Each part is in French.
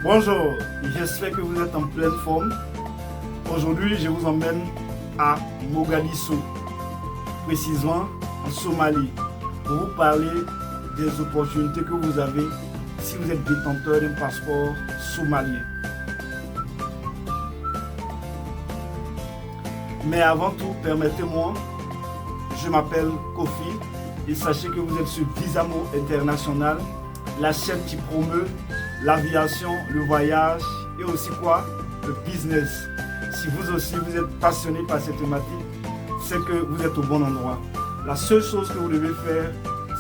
Bonjour, j'espère que vous êtes en pleine forme. Aujourd'hui, je vous emmène à Mogadiscio, précisément en Somalie, pour vous parler des opportunités que vous avez si vous êtes détenteur d'un passeport somalien. Mais avant tout, permettez-moi, je m'appelle Kofi et sachez que vous êtes sur Visamo International, la chaîne qui promeut l'aviation, le voyage et aussi quoi? Le business. Si vous aussi vous êtes passionné par cette thématique, c'est que vous êtes au bon endroit. La seule chose que vous devez faire,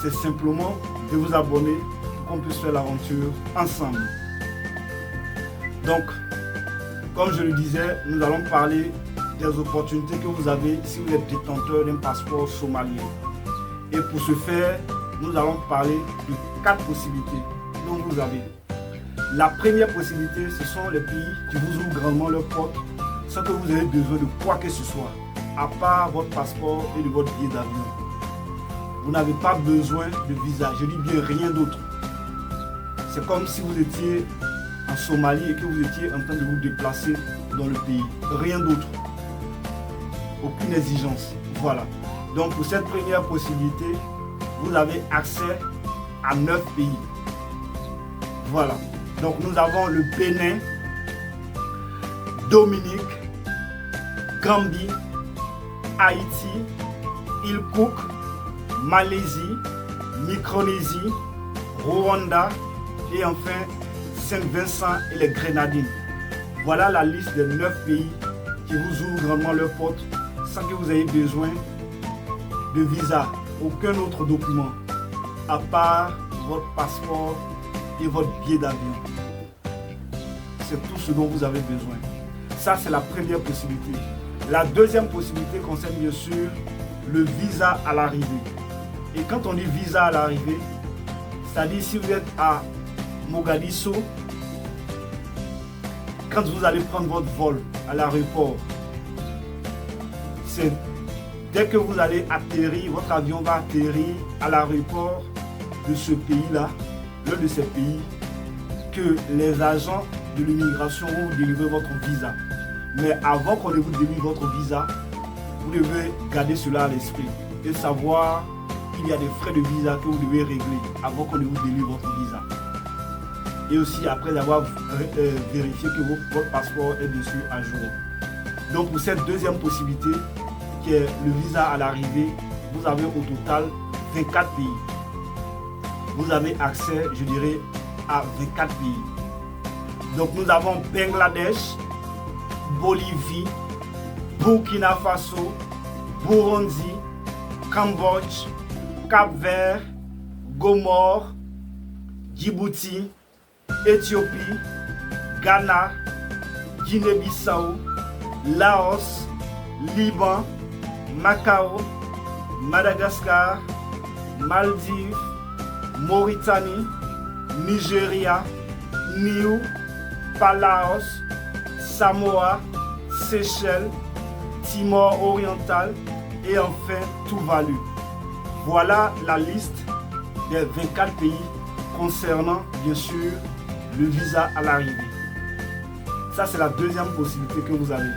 c'est simplement de vous abonner pour qu'on puisse faire l'aventure ensemble. Donc, comme je le disais, nous allons parler des opportunités que vous avez si vous êtes détenteur d'un passeport somalien. Et pour ce faire, nous allons parler de 4 possibilités dont vous avez. La première possibilité, ce sont les pays qui vous ouvrent grandement leurs portes sans que vous ayez besoin de quoi que ce soit, à part votre passeport et de votre billet d'avion. Vous n'avez pas besoin de visa, je dis bien rien d'autre. C'est comme si vous étiez en Somalie et que vous étiez en train de vous déplacer dans le pays. Rien d'autre. Aucune exigence. Voilà. Donc pour cette première possibilité, vous avez accès à 9 pays. Voilà. Donc nous avons le Bénin, Dominique, Gambie, Haïti, Île Cook, Malaisie, Micronésie, Rwanda et enfin Saint-Vincent et les Grenadines. Voilà la liste des 9 pays qui vous ouvrent grandement leurs portes sans que vous ayez besoin de visa, aucun autre document à part votre passeport et votre billet d'avion. C'est tout ce dont vous avez besoin. Ça, c'est la première possibilité. La deuxième possibilité concerne bien sûr le visa à l'arrivée. Et quand on dit visa à l'arrivée, c'est-à-dire si vous êtes à Mogadiscio, quand vous allez prendre votre vol à l'aéroport, c'est dès que vous allez atterrir, votre avion va atterrir à l'aéroport de ce pays-là, l'un de ces pays, que les agents de l'immigration vont vous délivrer votre visa. Mais avant qu'on ne vous délivre votre visa, vous devez garder cela à l'esprit et savoir qu'il y a des frais de visa que vous devez régler avant qu'on ne vous délivre votre visa. Et aussi après avoir vérifié que votre passeport est bien sûr à jour. Donc pour cette deuxième possibilité, qui est le visa à l'arrivée, vous avez au total 24 pays. Vous avez accès, je dirais, à 24 pays. Donc nous avons Bangladesh, Bolivie, Burkina Faso, Burundi, Cambodge, Cap-Vert, Gomor, Djibouti, Éthiopie, Ghana, Guinée-Bissau, Laos, Liban, Macao, Madagascar, Maldives, Mauritanie, Nigeria, Niue, Palaos, Samoa, Seychelles, Timor oriental et enfin Tuvalu. Voilà la liste des 24 pays concernant bien sûr le visa à l'arrivée. Ça c'est la deuxième possibilité que vous avez.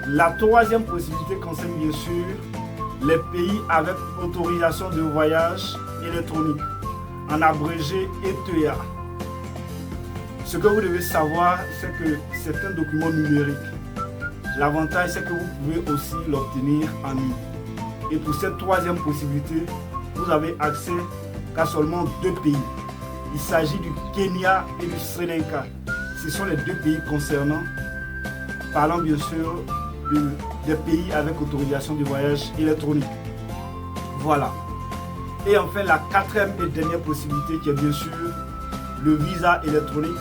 La troisième possibilité concerne bien sûr les pays avec autorisation de voyage électronique, en abrégé ETA. Ce que vous devez savoir, c'est que c'est un document numérique. L'avantage, c'est que vous pouvez aussi l'obtenir en ligne. Et pour cette troisième possibilité, vous avez accès qu'à seulement 2 pays. Il s'agit du Kenya et du Sri Lanka. Ce sont les 2 pays concernant, parlant bien sûr des pays avec autorisation de voyage électronique. Voilà. Et enfin, la quatrième et dernière possibilité qui est bien sûr le visa électronique.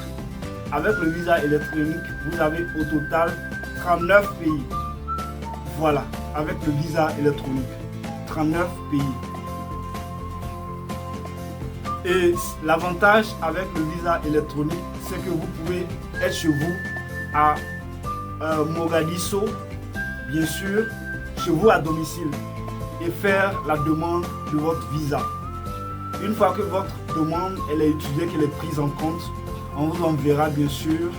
Avec le visa électronique, vous avez au total 39 pays. Voilà, avec le visa électronique, 39 pays. Et l'avantage avec le visa électronique, c'est que vous pouvez être chez vous à Mogadiscio, bien sûr, chez vous à domicile et faire la demande de votre visa. Une fois que votre demande elle est étudiée, qu'elle est prise en compte, on vous enverra bien sûr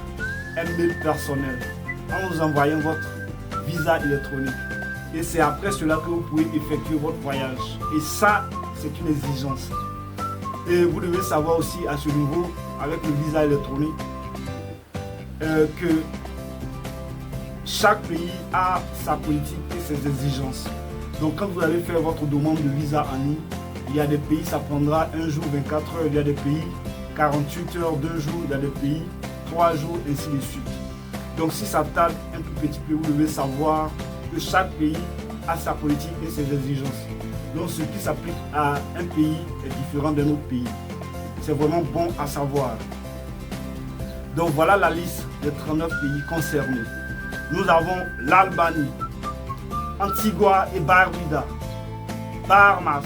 un mail personnel en vous envoyant votre visa électronique. Et c'est après cela que vous pouvez effectuer votre voyage. Et ça, c'est une exigence. Et vous devez savoir aussi à ce niveau, avec le visa électronique, que chaque pays a sa politique et ses exigences. Donc quand vous allez faire votre demande de visa en ligne, il y a des pays, ça prendra 1 jour, 24 heures. Il y a des pays, 48 heures, 2 jours. Il y a des pays, 3 jours, ainsi de suite. Donc si ça tarde un tout petit peu, vous devez savoir que chaque pays a sa politique et ses exigences. Donc ce qui s'applique à un pays est différent d'un autre pays. C'est vraiment bon à savoir. Donc voilà la liste des 39 pays concernés. Nous avons l'Albanie, Antigua et Barbuda, Bahamas,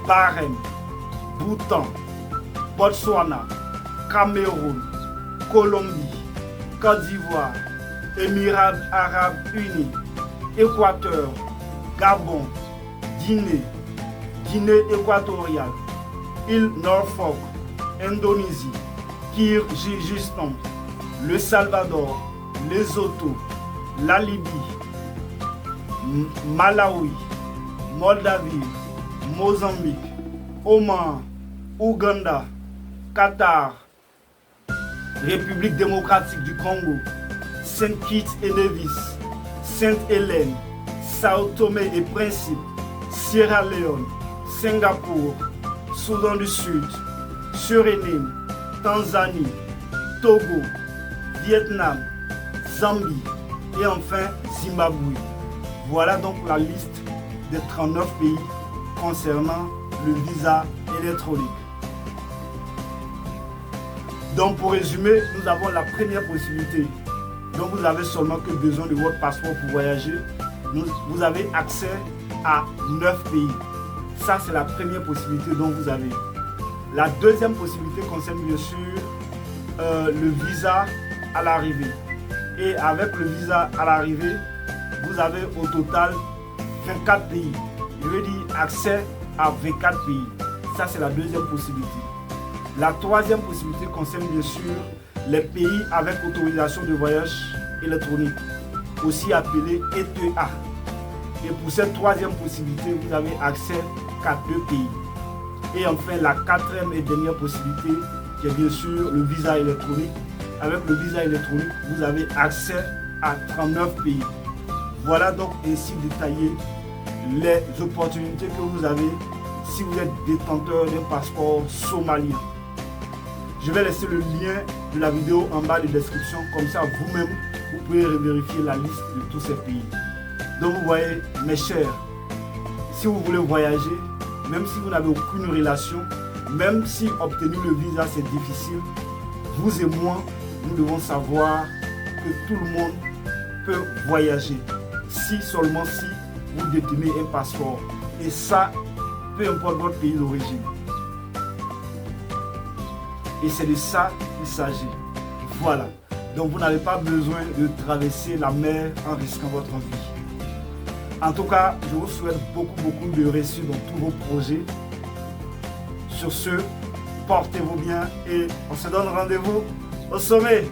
Bahreïn, Bhoutan, Botswana, Cameroun, Colombie, Côte d'Ivoire, Émirats Arabes Unis, Équateur, Gabon, Guinée, Guinée équatoriale, île Norfolk, Indonésie, Kyrgyzstan, le Salvador, Lesotho, la Libye, Malawi, Moldavie, Mozambique, Oman, Ouganda, Qatar, République démocratique du Congo, Saint Kitts et Nevis, Sainte-Hélène, Sao Tomé et Principe, Sierra Leone, Singapour, Soudan du Sud, Suriname, Tanzanie, Togo, Vietnam, Zambie et enfin Zimbabwe. Voilà donc la liste des 39 pays concernant le visa électronique. Donc pour résumer, nous avons la première possibilité. Donc vous avez seulement que besoin de votre passeport pour voyager. Vous avez accès à 9 pays. Ça c'est la première possibilité dont vous avez. La deuxième possibilité concerne bien sûr le visa à l'arrivée. Et avec le visa à l'arrivée, vous avez au total 24 pays. Je veux dire accès à 24 pays. Ça c'est la deuxième possibilité. La troisième possibilité concerne bien sûr les pays avec autorisation de voyage électronique, aussi appelé ETA. Et pour cette troisième possibilité, vous avez accès qu'à 2 pays. Et enfin, la quatrième et dernière possibilité, qui est bien sûr le visa électronique. Avec le visa électronique, vous avez accès à 39 pays. Voilà donc ainsi détaillé les opportunités que vous avez si vous êtes détenteur d'un passeport somalien. Je vais laisser le lien de la vidéo en bas de description, comme ça vous-même, vous pouvez vérifier la liste de tous ces pays. Donc vous voyez, mes chers, si vous voulez voyager, même si vous n'avez aucune relation, même si obtenir le visa c'est difficile, vous et moi, nous devons savoir que tout le monde peut voyager, si seulement si vous détenez un passeport. Et ça, peu importe votre pays d'origine. Et c'est de ça qu'il s'agit. Voilà. Donc vous n'avez pas besoin de traverser la mer en risquant votre vie. En tout cas, je vous souhaite beaucoup de réussite dans tous vos projets. Sur ce, portez-vous bien et on se donne rendez-vous au sommet.